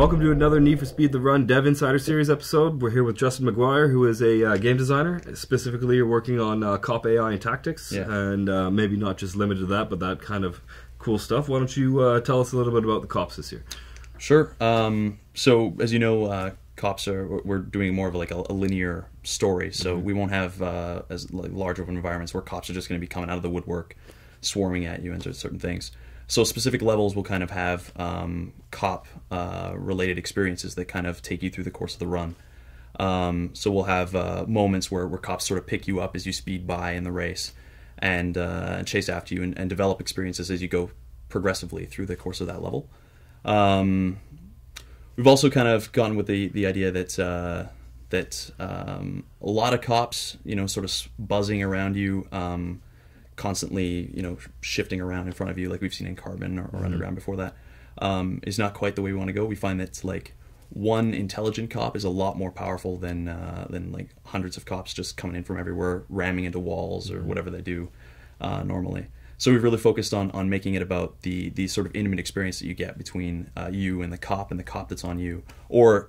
Welcome to another Need for Speed the Run Dev Insider Series episode. We're here with Justin McGuire, who is a game designer. Specifically, you're working on cop AI and tactics, and maybe not just limited to that, but that kind of cool stuff. Why don't you tell us a little bit about the cops this year? Sure. So, as you know, cops we're doing more of like a linear story, so we won't have as large of environments where cops are just going to be coming out of the woodwork, swarming at you and certain things. So specific levels will kind of have cop-related experiences that kind of take you through the course of the run. So we'll have moments where cops sort of pick you up as you speed by in the race and chase after you and develop experiences as you go progressively through the course of that level. We've also kind of gone with the idea that a lot of cops, sort of buzzing around you, constantly, shifting around in front of you, like we've seen in Carbon or Underground before that, is not quite the way we want to go. We find that like one intelligent cop is a lot more powerful than like hundreds of cops just coming in from everywhere, ramming into walls or whatever they do normally. So we've really focused on making it about the sort of intimate experience that you get between you and the cop that's on you, or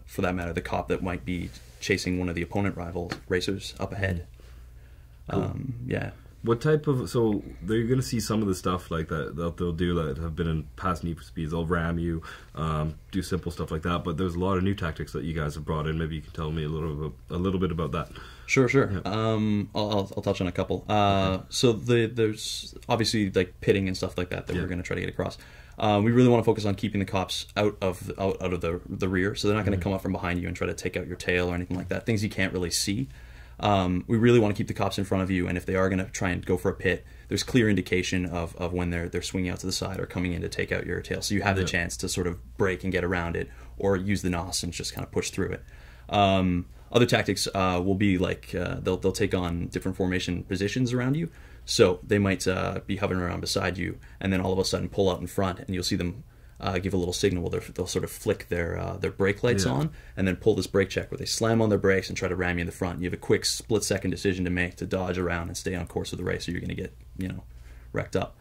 for that matter, the cop that might be chasing one of the opponent rival racers up ahead. Cool. Yeah. What type of, so they're going to see some of the stuff like that they'll do that have been in past Need for Speeds. They'll ram you, do simple stuff like that, but there's a lot of new tactics that you guys have brought in. Maybe you can tell me a little bit about that. Sure. Yeah. I'll touch on a couple. So there's obviously like pitting and stuff like that we're going to try to get across. We really want to focus on keeping the cops out of the rear, so they're not going to come up from behind you and try to take out your tail or anything like that. Things you can't really see. We really want to keep the cops in front of you, and if they are going to try and go for a pit, there's clear indication of when they're swinging out to the side or coming in to take out your tail, so you have the chance to sort of brake and get around it, or use the NOS and just kind of push through it. Other tactics will be like they'll take on different formation positions around you, so they might be hovering around beside you, and then all of a sudden pull out in front, and you'll see them give a little signal. They'll sort of flick their brake lights on, and then pull this brake check where they slam on their brakes and try to ram you in the front. You have a quick split-second decision to make to dodge around and stay on course of the race, or you're going to get wrecked up.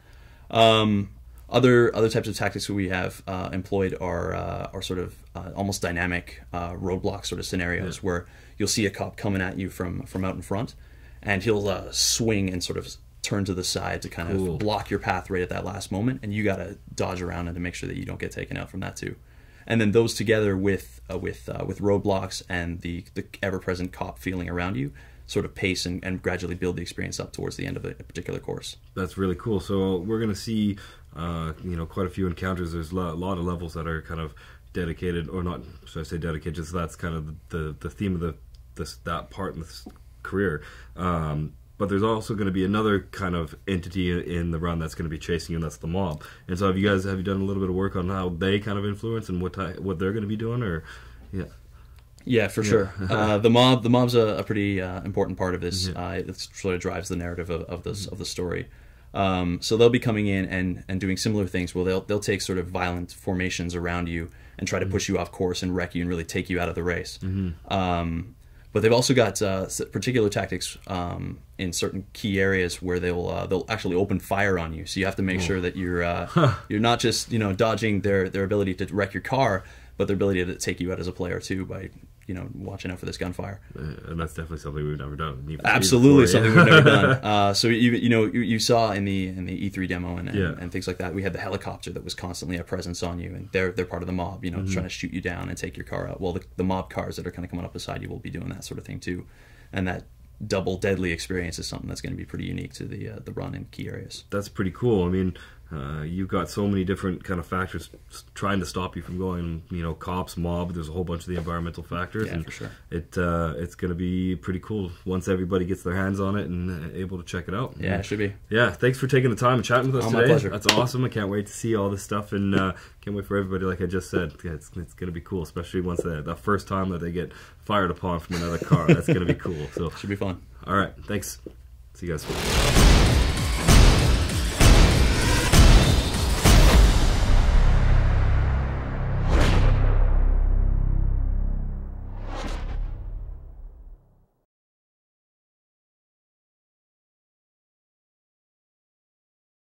Other types of tactics that we have employed are sort of almost dynamic roadblock sort of scenarios where you'll see a cop coming at you from out in front, and he'll swing and sort of turn to the side to kind of block your path right at that last moment, and you got to dodge around and to make sure that you don't get taken out from that too. And then those together with roadblocks and the ever-present cop feeling around you sort of pace and gradually build the experience up towards the end of a particular course. That's really cool. So we're going to see quite a few encounters. There's a lot of levels that are kind of dedicated, or not, should I say dedicated, so that's kind of the theme of that part in this career. But there's also going to be another kind of entity in the run that's going to be chasing you, and that's the mob. And so have you done a little bit of work on how they kind of influence and what they're going to be doing, or Yeah, for sure. The mob's a pretty important part of this. It sort of drives the narrative of the story. So they'll be coming in and doing similar things. Well, they'll take sort of violent formations around you and try to push you off course and wreck you and really take you out of the race. But they've also got particular tactics in certain key areas where they'll actually open fire on you. So you have to make sure that you're not just dodging their ability to wreck your car, but their ability to take you out as a player too by watching out for this gunfire. And that's definitely something we've never done. Absolutely something we've never done. So you saw in the E3 demo and things like that, we had the helicopter that was constantly a presence on you, and they're part of the mob, trying to shoot you down and take your car out. Well, the mob cars that are kind of coming up beside you will be doing that sort of thing too, and that double deadly experience is something that's going to be pretty unique to the run in key areas. That's pretty cool. I mean, you've got so many different kind of factors trying to stop you from going, cops, mob, there's a whole bunch of the environmental factors. Yeah, for sure. It's going to be pretty cool once everybody gets their hands on it and able to check it out. Yeah, it should be. Yeah, thanks for taking the time and chatting with us today. My pleasure. That's awesome. I can't wait to see all this stuff, and can't wait for everybody, like I just said. Yeah, it's going to be cool, especially once that first time that they get fired upon from another car. That's going to be cool. So Should be fun. All right, thanks. See you guys.